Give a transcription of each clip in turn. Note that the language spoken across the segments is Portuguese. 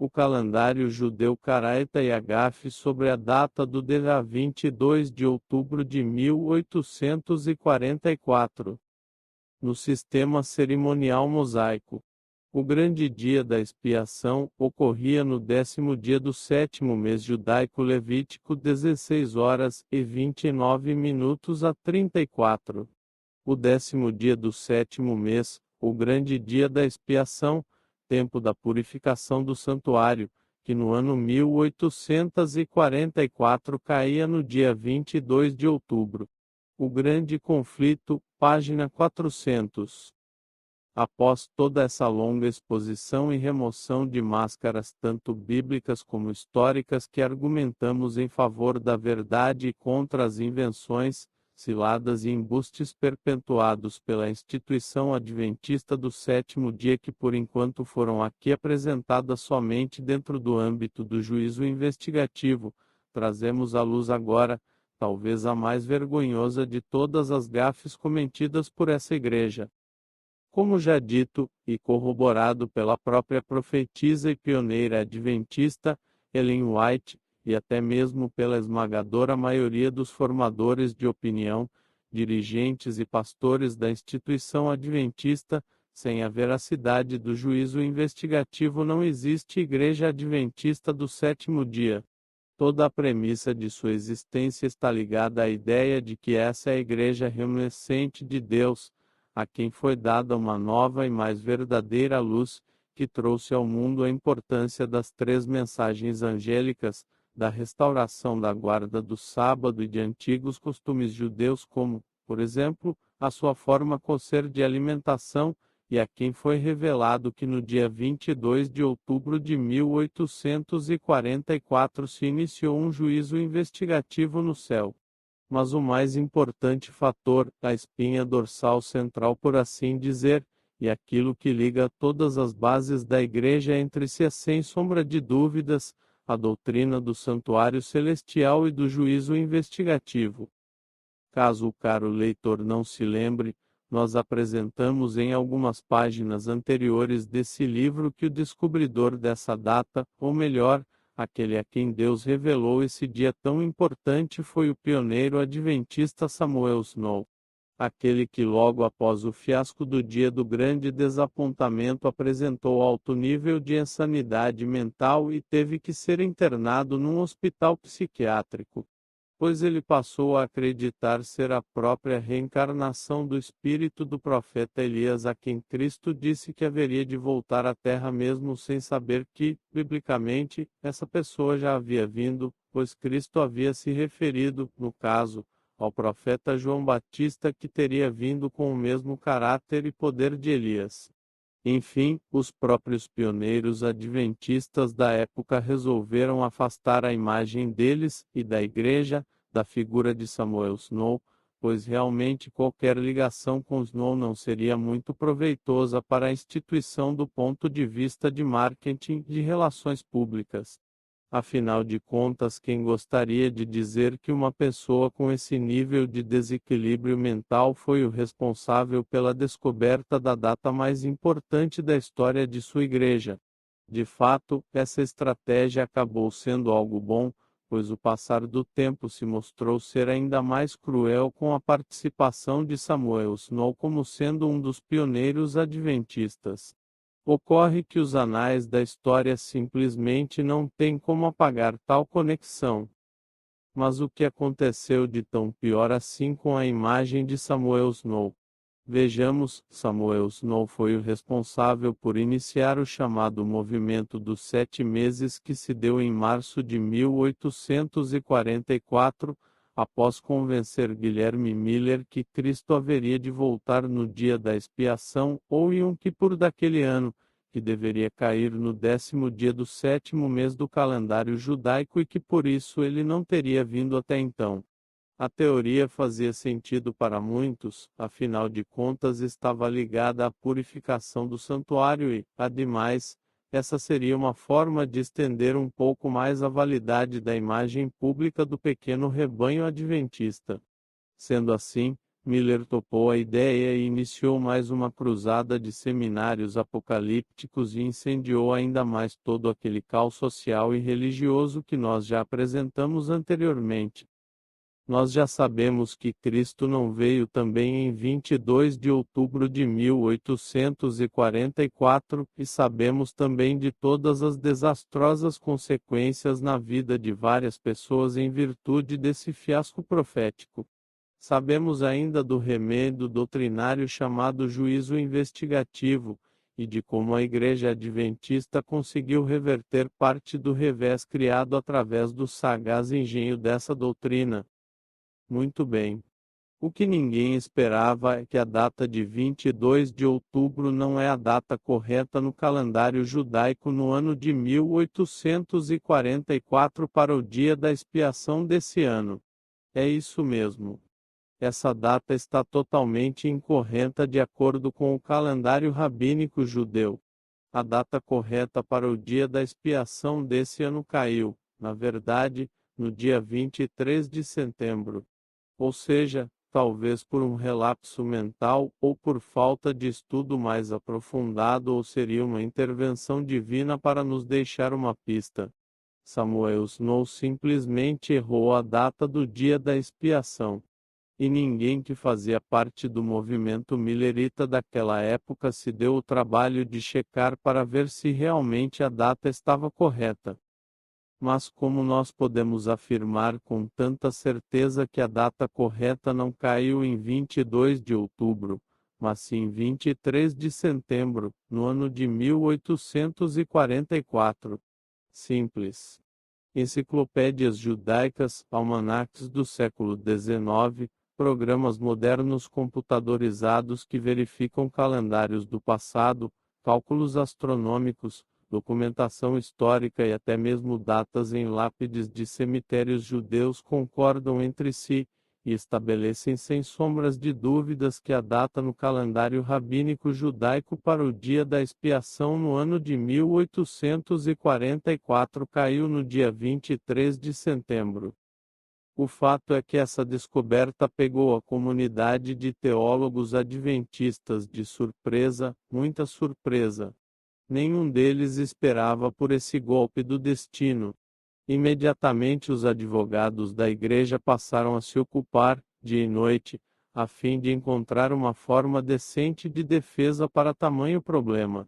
O calendário judeu Caraita e Agaf sobre a data do dia 22 de outubro de 1844. No sistema cerimonial mosaico, o grande dia da expiação ocorria no 10º dia do 7º mês judaico-levítico, 16 horas e 29 minutos a 34. O 10º dia do 7º mês, o grande dia da expiação, tempo da purificação do santuário, que no ano 1844 caía no dia 22 de outubro. O grande conflito, página 400. Após toda essa longa exposição e remoção de máscaras tanto bíblicas como históricas que argumentamos em favor da verdade e contra as invenções, ciladas e embustes perpetuados pela instituição adventista do sétimo dia que por enquanto foram aqui apresentadas somente dentro do âmbito do juízo investigativo, trazemos à luz agora, talvez a mais vergonhosa de todas as gafes cometidas por essa igreja. Como já dito, e corroborado pela própria profetisa e pioneira adventista, Ellen White, e até mesmo pela esmagadora maioria dos formadores de opinião, dirigentes e pastores da instituição adventista, sem a veracidade do juízo investigativo não existe Igreja Adventista do Sétimo Dia. Toda a premissa de sua existência está ligada à ideia de que essa é a Igreja remanescente de Deus, a quem foi dada uma nova e mais verdadeira luz, que trouxe ao mundo a importância das três mensagens angélicas, da restauração da guarda do sábado e de antigos costumes judeus como, por exemplo, a sua forma kosher de alimentação, e a quem foi revelado que no dia 22 de outubro de 1844 se iniciou um juízo investigativo no céu. Mas o mais importante fator, a espinha dorsal central por assim dizer, e aquilo que liga todas as bases da Igreja entre si é sem sombra de dúvidas, a doutrina do santuário celestial e do juízo investigativo. Caso o caro leitor não se lembre, nós apresentamos em algumas páginas anteriores desse livro que o descobridor dessa data, ou melhor, aquele a quem Deus revelou esse dia tão importante foi o pioneiro adventista Samuel Snow. Aquele que logo após o fiasco do dia do grande desapontamento apresentou alto nível de insanidade mental e teve que ser internado num hospital psiquiátrico, pois ele passou a acreditar ser a própria reencarnação do espírito do profeta Elias a quem Cristo disse que haveria de voltar à terra mesmo sem saber que, biblicamente, essa pessoa já havia vindo, pois Cristo havia se referido, no caso, ao profeta João Batista que teria vindo com o mesmo caráter e poder de Elias. Enfim, os próprios pioneiros adventistas da época resolveram afastar a imagem deles e da Igreja, da figura de Samuel Snow, pois realmente qualquer ligação com Snow não seria muito proveitosa para a instituição do ponto de vista de marketing de relações públicas. Afinal de contas, quem gostaria de dizer que uma pessoa com esse nível de desequilíbrio mental foi o responsável pela descoberta da data mais importante da história de sua igreja? De fato, essa estratégia acabou sendo algo bom, pois o passar do tempo se mostrou ser ainda mais cruel com a participação de Samuel Snow como sendo um dos pioneiros adventistas. Ocorre que os anais da história simplesmente não têm como apagar tal conexão. Mas o que aconteceu de tão pior assim com a imagem de Samuel Snow? Vejamos, Samuel Snow foi o responsável por iniciar o chamado movimento dos 7 meses que se deu em março de 1844, após convencer Guilherme Miller que Cristo haveria de voltar no dia da expiação, ou Yom Kippur daquele ano, que deveria cair no 10º dia do 7º mês do calendário judaico e que por isso ele não teria vindo até então. A teoria fazia sentido para muitos, afinal de contas estava ligada à purificação do santuário e, ademais, essa seria uma forma de estender um pouco mais a validade da imagem pública do pequeno rebanho adventista. Sendo assim, Miller topou a ideia e iniciou mais uma cruzada de seminários apocalípticos e incendiou ainda mais todo aquele caos social e religioso que nós já apresentamos anteriormente. Nós já sabemos que Cristo não veio também em 22 de outubro de 1844, e sabemos também de todas as desastrosas consequências na vida de várias pessoas em virtude desse fiasco profético. Sabemos ainda do remendo doutrinário chamado juízo investigativo, e de como a Igreja Adventista conseguiu reverter parte do revés criado através do sagaz engenho dessa doutrina. Muito bem. O que ninguém esperava é que a data de 22 de outubro não é a data correta no calendário judaico no ano de 1844 para o dia da expiação desse ano. É isso mesmo. Essa data está totalmente incorreta de acordo com o calendário rabínico judeu. A data correta para o dia da expiação desse ano caiu, na verdade, no dia 23 de setembro. Ou seja, talvez por um relapso mental ou por falta de estudo mais aprofundado, ou seria uma intervenção divina para nos deixar uma pista. Samuel Snow simplesmente errou a data do dia da expiação. E ninguém que fazia parte do movimento millerita daquela época se deu o trabalho de checar para ver se realmente a data estava correta. Mas como nós podemos afirmar com tanta certeza que a data correta não caiu em 22 de outubro, mas sim em 23 de setembro, no ano de 1844? Simples. Enciclopédias judaicas, almanaques do século XIX, programas modernos computadorizados que verificam calendários do passado, cálculos astronômicos, documentação histórica e até mesmo datas em lápides de cemitérios judeus concordam entre si, e estabelecem sem sombras de dúvidas que a data no calendário rabínico judaico para o dia da expiação no ano de 1844 caiu no dia 23 de setembro. O fato é que essa descoberta pegou a comunidade de teólogos adventistas de surpresa, muita surpresa. Nenhum deles esperava por esse golpe do destino. Imediatamente os advogados da igreja passaram a se ocupar, dia e noite, a fim de encontrar uma forma decente de defesa para tamanho problema.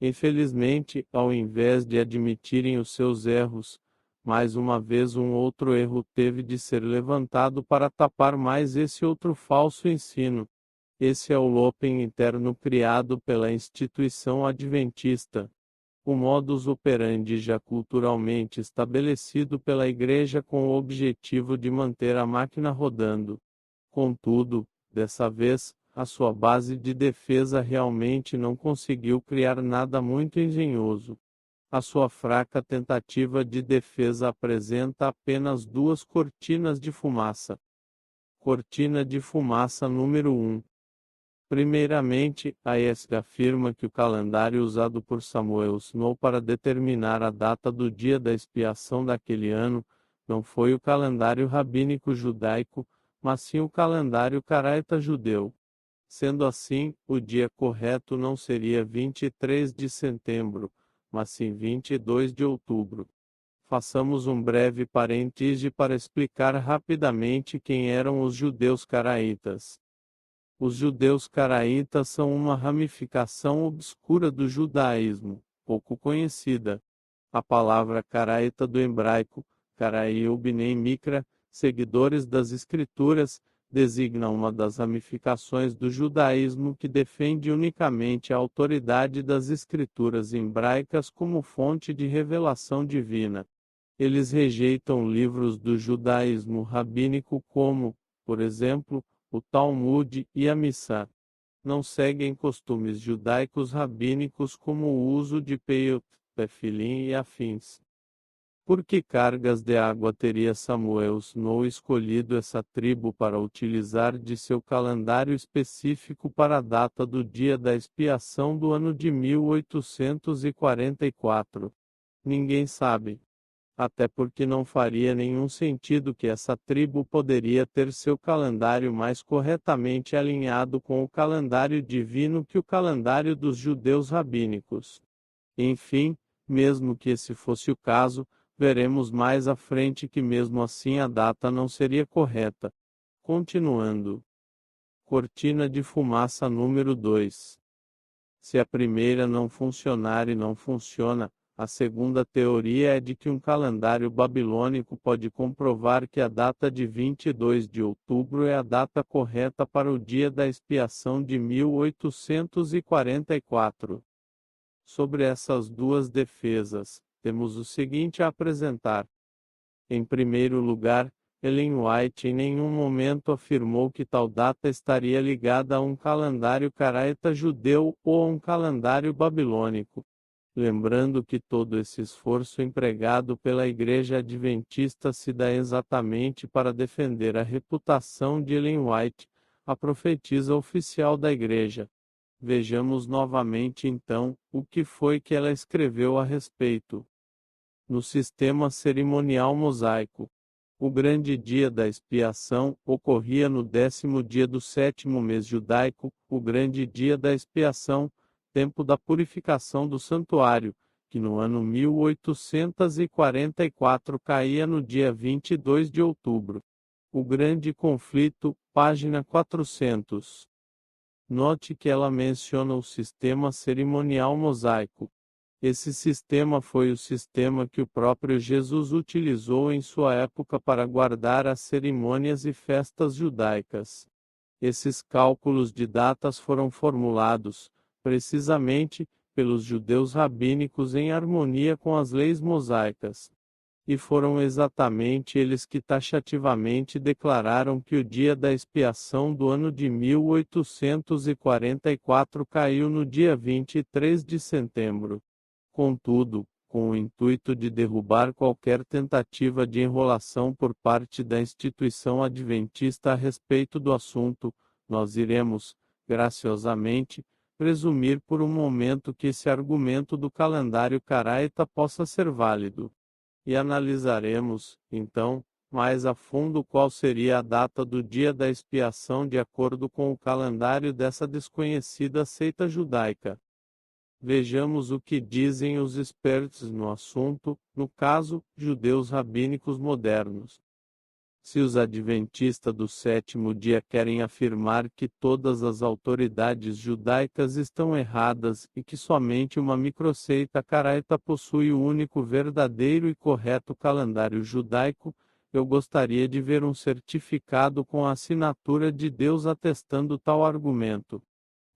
Infelizmente, ao invés de admitirem os seus erros, mais uma vez um outro erro teve de ser levantado para tapar mais esse outro falso ensino. Esse é o looping interno criado pela instituição adventista. O modus operandi já culturalmente estabelecido pela Igreja com o objetivo de manter a máquina rodando. Contudo, dessa vez, a sua base de defesa realmente não conseguiu criar nada muito engenhoso. A sua fraca tentativa de defesa apresenta apenas duas cortinas de fumaça. Cortina de fumaça número 1. Primeiramente, a ESG afirma que o calendário usado por Samuel Snow para determinar a data do dia da expiação daquele ano, não foi o calendário rabínico judaico, mas sim o calendário caraita judeu. Sendo assim, o dia correto não seria 23 de setembro, mas sim 22 de outubro. Façamos um breve parêntese para explicar rapidamente quem eram os judeus caraitas. Os judeus caraítas são uma ramificação obscura do judaísmo, pouco conhecida. A palavra caraíta do hebraico, Karaí Bnei Mikra, seguidores das Escrituras, designa uma das ramificações do judaísmo que defende unicamente a autoridade das Escrituras hebraicas como fonte de revelação divina. Eles rejeitam livros do judaísmo rabínico como, por exemplo, o Talmud e a Missá. Não seguem costumes judaicos rabínicos como o uso de peiot, tefilim e afins. Por que cargas de água teria Samuel Snow escolhido essa tribo para utilizar de seu calendário específico para a data do dia da expiação do ano de 1844? Ninguém sabe. até porque não faria nenhum sentido que essa tribo poderia ter seu calendário mais corretamente alinhado com o calendário divino que o calendário dos judeus rabínicos. Enfim, mesmo que esse fosse o caso, veremos mais à frente que mesmo assim a data não seria correta. Continuando. Cortina de fumaça número 2. Se a primeira não funcionar e não funciona, a segunda teoria é de que um calendário babilônico pode comprovar que a data de 22 de outubro é a data correta para o dia da expiação de 1844. Sobre essas duas defesas, temos o seguinte a apresentar. Em primeiro lugar, Ellen White em nenhum momento afirmou que tal data estaria ligada a um calendário caraita judeu ou a um calendário babilônico. Lembrando que todo esse esforço empregado pela Igreja Adventista se dá exatamente para defender a reputação de Ellen White, a profetisa oficial da Igreja. Vejamos novamente então, o que foi que ela escreveu a respeito. No sistema cerimonial mosaico, o grande dia da expiação ocorria no 10º dia do 7º mês judaico, o grande dia da expiação, tempo da purificação do santuário, que no ano 1844 caía no dia 22 de outubro. O grande conflito, página 400. Note que ela menciona o sistema cerimonial mosaico. Esse sistema foi o sistema que o próprio Jesus utilizou em sua época para guardar as cerimônias e festas judaicas. Esses cálculos de datas foram formulados, precisamente, pelos judeus rabínicos em harmonia com as leis mosaicas. E foram exatamente eles que taxativamente declararam que o dia da expiação do ano de 1844 caiu no dia 23 de setembro. Contudo, com o intuito de derrubar qualquer tentativa de enrolação por parte da instituição adventista a respeito do assunto, nós iremos, graciosamente, presumir por um momento que esse argumento do calendário caraita possa ser válido. E analisaremos, então, mais a fundo qual seria a data do dia da expiação de acordo com o calendário dessa desconhecida seita judaica. Vejamos o que dizem os expertos no assunto, no caso, judeus rabínicos modernos. Se os adventistas do sétimo dia querem afirmar que todas as autoridades judaicas estão erradas e que somente uma microseita caraita possui o único verdadeiro e correto calendário judaico, eu gostaria de ver um certificado com a assinatura de Deus atestando tal argumento.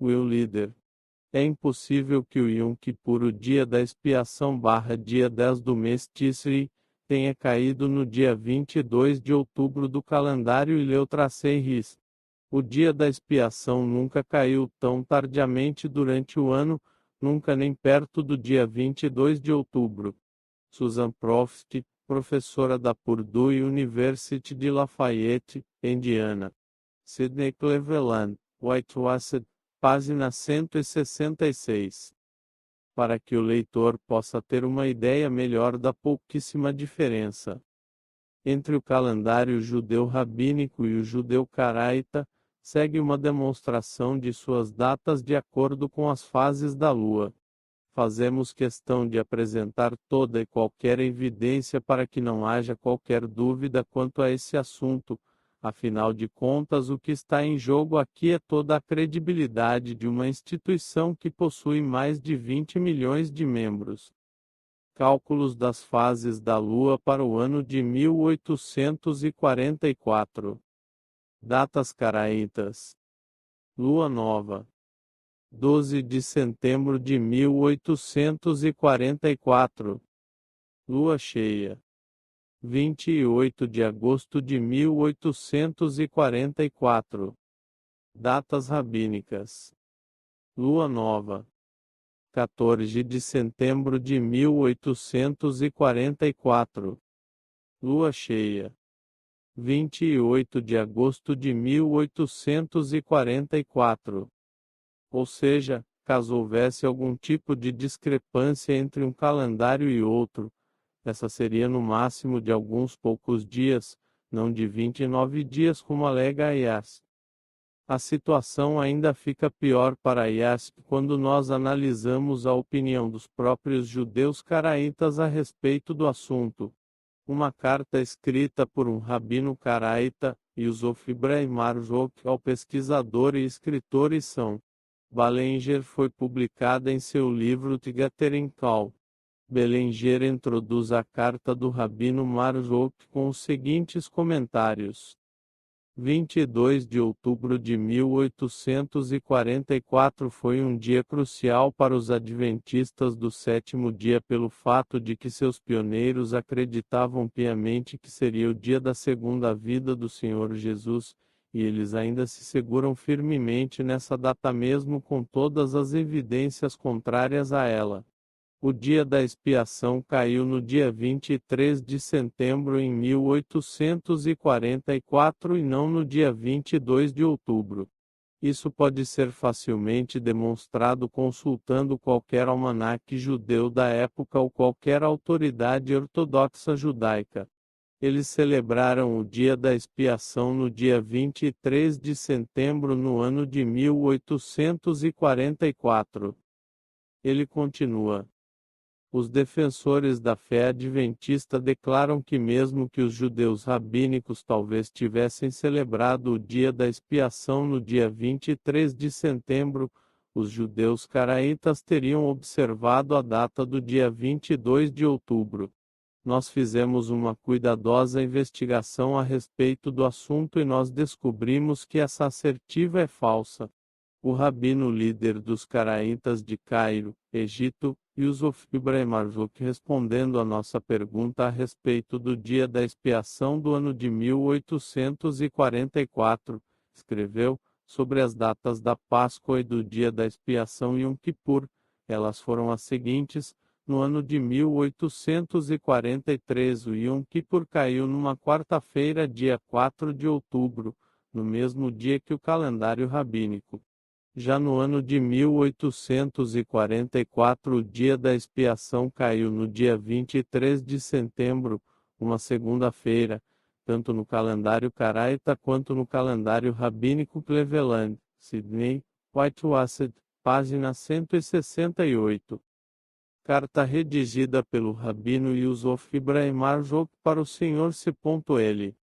Will Leader. É impossível que o Yom Kippur, o dia da expiação dia 10 do mês Tisri, tenha caído no dia 22 de outubro do calendário Ileutraceiris. O dia da expiação nunca caiu tão tardiamente durante o ano, nunca nem perto do dia 22 de outubro. Susan Proft, professora da Purdue University de Lafayette, Indiana. Sidney Cleveland, Whitewashed, página 166. Para que o leitor possa ter uma ideia melhor da pouquíssima diferença entre o calendário judeu rabínico e o judeu caraita, segue uma demonstração de suas datas de acordo com as fases da lua. Fazemos questão de apresentar toda e qualquer evidência para que não haja qualquer dúvida quanto a esse assunto. Afinal de contas, o que está em jogo aqui é toda a credibilidade de uma instituição que possui mais de 20 milhões de membros. Cálculos das fases da Lua para o ano de 1844. Datas caraitas. Lua nova. 12 de setembro de 1844. Lua cheia. 28 de agosto de 1844. Datas rabínicas. Lua nova. 14 de setembro de 1844. Lua cheia. 28 de agosto de 1844. Ou seja, caso houvesse algum tipo de discrepância entre um calendário e outro, essa seria no máximo de alguns poucos dias, não de 29 dias como alega IAS. A situação ainda fica pior para IASP quando nós analisamos a opinião dos próprios judeus caraítas a respeito do assunto. Uma carta escrita por um rabino caraíta, Yusuf Ibrahim Marzouk, ao pesquisador e escritor Issam Balenger foi publicada em seu livro Tigateren Kal. Belenger introduz a carta do rabino Marzouk com os seguintes comentários. 22 de outubro de 1844 foi um dia crucial para os adventistas do sétimo dia pelo fato de que seus pioneiros acreditavam piamente que seria o dia da segunda vida do Senhor Jesus, e eles ainda se seguram firmemente nessa data mesmo com todas as evidências contrárias a ela. O dia da expiação caiu no dia 23 de setembro em 1844 e não no dia 22 de outubro. Isso pode ser facilmente demonstrado consultando qualquer almanaque judeu da época ou qualquer autoridade ortodoxa judaica. Eles celebraram o dia da expiação no dia 23 de setembro no ano de 1844. Ele continua. Os defensores da fé adventista declaram que mesmo que os judeus rabínicos talvez tivessem celebrado o dia da expiação no dia 23 de setembro, os judeus caraítas teriam observado a data do dia 22 de outubro. Nós fizemos uma cuidadosa investigação a respeito do assunto e nós descobrimos que essa assertiva é falsa. O rabino líder dos caraítas de Cairo, Egito, Yusuf Ibrahim Marzouk, respondendo à nossa pergunta a respeito do dia da expiação do ano de 1844, escreveu, sobre as datas da Páscoa e do dia da expiação Yom Kippur, elas foram as seguintes. No ano de 1843, o Yom Kippur caiu numa quarta-feira, dia 4 de outubro, no mesmo dia que o calendário rabínico. Já no ano de 1844, o dia da expiação caiu no dia 23 de setembro, uma segunda-feira, tanto no calendário caraíta quanto no calendário rabínico Cleveland, Sydney, Whitewashed, página 168. Carta redigida pelo rabino Yusuf Ibrahim Marzouk para o Sr. C.L.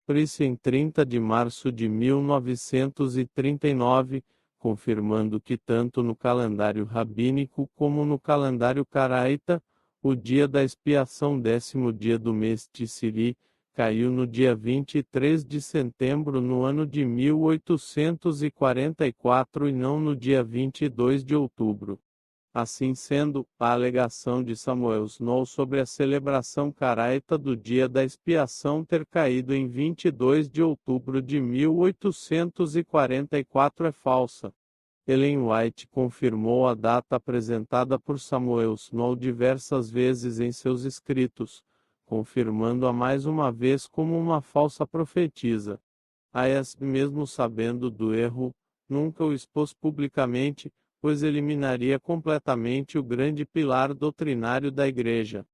Price em 30 de março de 1939, confirmando que tanto no calendário rabínico como no calendário caraíta, o dia da expiação, 10º dia do mês Tissiri, caiu no dia 23 de setembro no ano de 1844 e não no dia 22 de outubro. Assim sendo, a alegação de Samuel Snow sobre a celebração caraíta do dia da expiação ter caído em 22 de outubro de 1844 é falsa. Ellen White confirmou a data apresentada por Samuel Snow diversas vezes em seus escritos, confirmando-a mais uma vez como uma falsa profetisa. A.S., mesmo sabendo do erro, nunca o expôs publicamente, pois eliminaria completamente o grande pilar doutrinário da Igreja.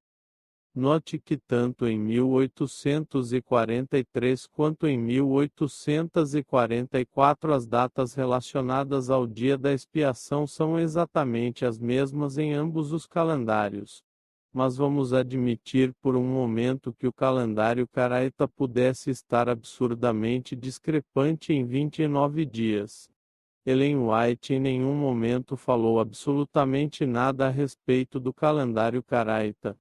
Note que tanto em 1843 quanto em 1844 as datas relacionadas ao dia da expiação são exatamente as mesmas em ambos os calendários. Mas vamos admitir por um momento que o calendário caraíta pudesse estar absurdamente discrepante em 29 dias. Ellen White em nenhum momento falou absolutamente nada a respeito do calendário caraíta.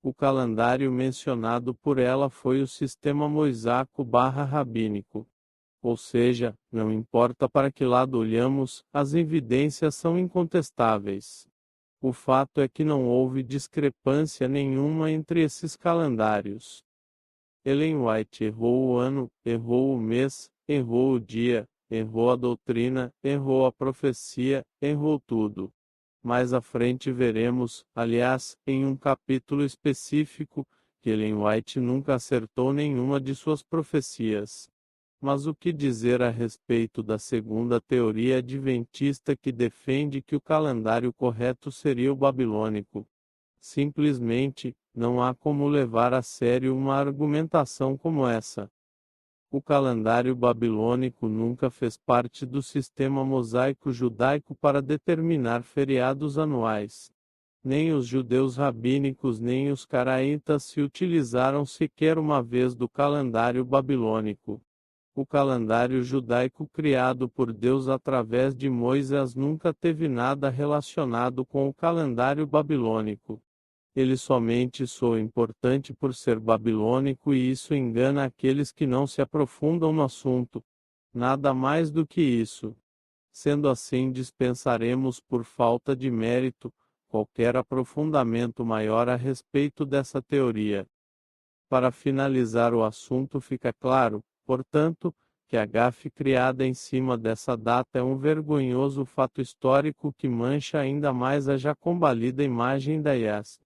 O calendário mencionado por ela foi o sistema mosaico/rabínico. Ou seja, não importa para que lado olhamos, as evidências são incontestáveis. O fato é que não houve discrepância nenhuma entre esses calendários. Ellen White errou o ano, errou o mês, errou o dia, errou a doutrina, errou a profecia, errou tudo. Mais à frente veremos, aliás, em um capítulo específico, que Ellen White nunca acertou nenhuma de suas profecias. Mas o que dizer a respeito da segunda teoria adventista que defende que o calendário correto seria o babilônico? Simplesmente, Não há como levar a sério uma argumentação como essa. O calendário babilônico nunca fez parte do sistema mosaico judaico para determinar feriados anuais. Nem os judeus rabínicos nem os caraítas se utilizaram sequer uma vez do calendário babilônico. O calendário judaico criado por Deus através de Moisés nunca teve nada relacionado com o calendário babilônico. Ele somente soa importante por ser babilônico e isso engana aqueles que não se aprofundam no assunto. Nada mais do que isso. Sendo assim, dispensaremos por falta de mérito qualquer aprofundamento maior a respeito dessa teoria. Para finalizar o assunto, fica claro, portanto, que a gafe criada em cima dessa data é um vergonhoso fato histórico que mancha ainda mais a já combalida imagem da IAS.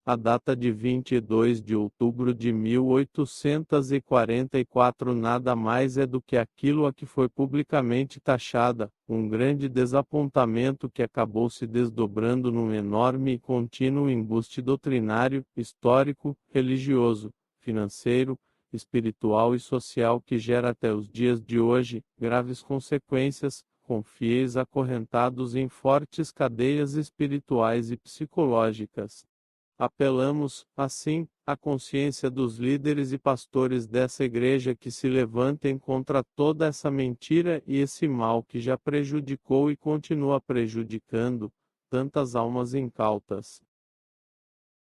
A data de 22 de outubro de 1844 nada mais é do que aquilo a que foi publicamente taxada, um grande desapontamento que acabou se desdobrando num enorme e contínuo embuste doutrinário, histórico, religioso, financeiro, espiritual e social que gera até os dias de hoje graves consequências, com fiéis acorrentados em fortes cadeias espirituais e psicológicas. Apelamos, assim, à consciência dos líderes e pastores dessa igreja que se levantem contra toda essa mentira e esse mal que já prejudicou e continua prejudicando tantas almas incautas.